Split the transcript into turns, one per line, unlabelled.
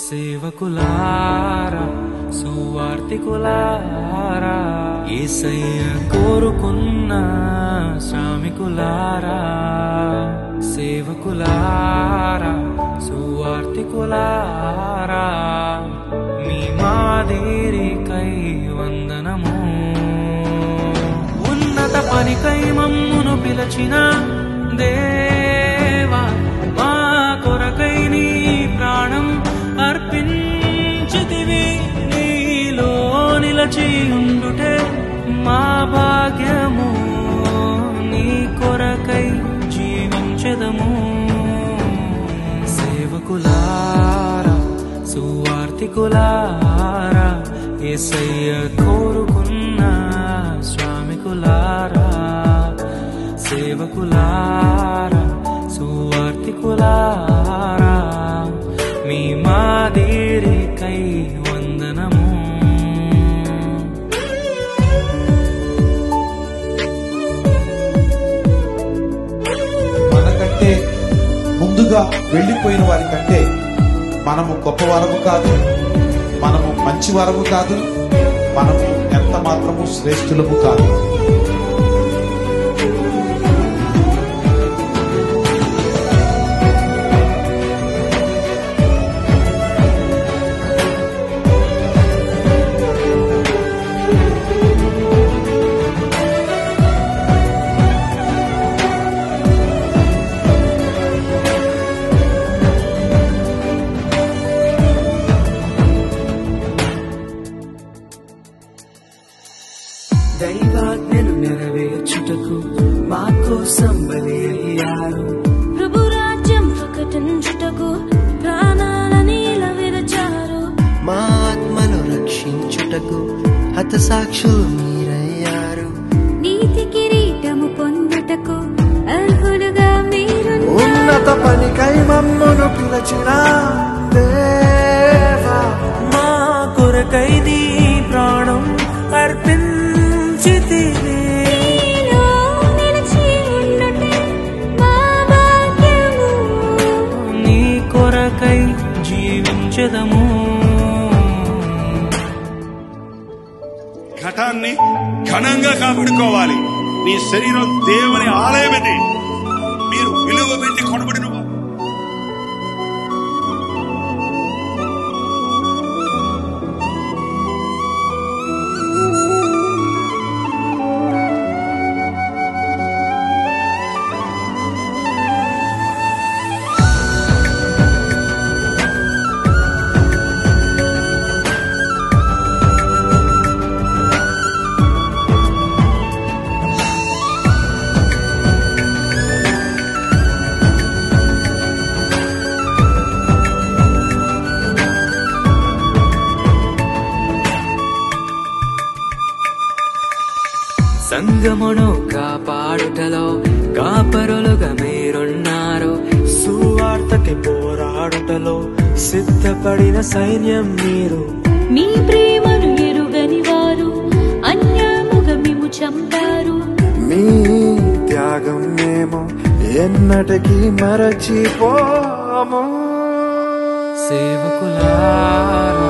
సేవకులారా సువార్తికులారా యేసయ్య కోరుకున్న శ్రామికులారా సేవకులారా సువార్తికులారా మీ మాదిరికై వందనము ఉన్నత పనికై మమ్మును పిలచిన దేవా మా కొరకై నీ ప్రాణం అర్పించితివి నీలో నిలచి ఉండుటే మా భాగ్యము నీ కొరకై జీవించెదము సేవకులారా సువార్తికులారా యేసయ్య కోరుకున్న శ్రామికులారా సేవకులారా సువార్తికులారా మీ మాదిరికై వందనము
మనకంటే ముందుగా వెళ్ళిపోయిన వారి కంటే మనము గొప్పవారము కాదు, మనము మంచి వారము కాదు, మనము ఎంత మాత్రము శ్రేష్ఠులము కాదు.
దైవాజ్ఞను నెరవేర్చుటకు మా కోసం బలి అయ్యారు.
ప్రభు రాజ్యం ప్రకటించుటకు ప్రాణాలని విరచారు.
మా ఆత్మను రక్షించుటకు హతసాక్షులు మీరయ్యారు.
నీతి కిరీటము పొందుటకు అర్హులుగా మీరు.
ఉన్నత పనికై మమ్మును పిలచిన దేవా
మా కొరకై నీ ప్రాణం అర్పించితివి
నీలో నిలిచి ఉండుటే మా భాగ్యము
నీ కొరకై జీవించెదము
ఘటాన్ని ఘనంగా కాపాడుకోవాలి. నీ శరీరం దేవుని ఆలయమని మీరు విలువ పెట్టి కొనబడిన
సంగమును కాపాడుటలో కాపరులుగా మీరున్నారు. సువార్తకి పోరాడుటలో సిద్ధపడిన సైన్యం మీరు.
మీ ప్రేమను ఎరుగని వారు అన్యాయముగా మేము చంపారు.
మీ త్యాగం మేము ఎన్నటికీ మరచిపోము.
సేవకులారా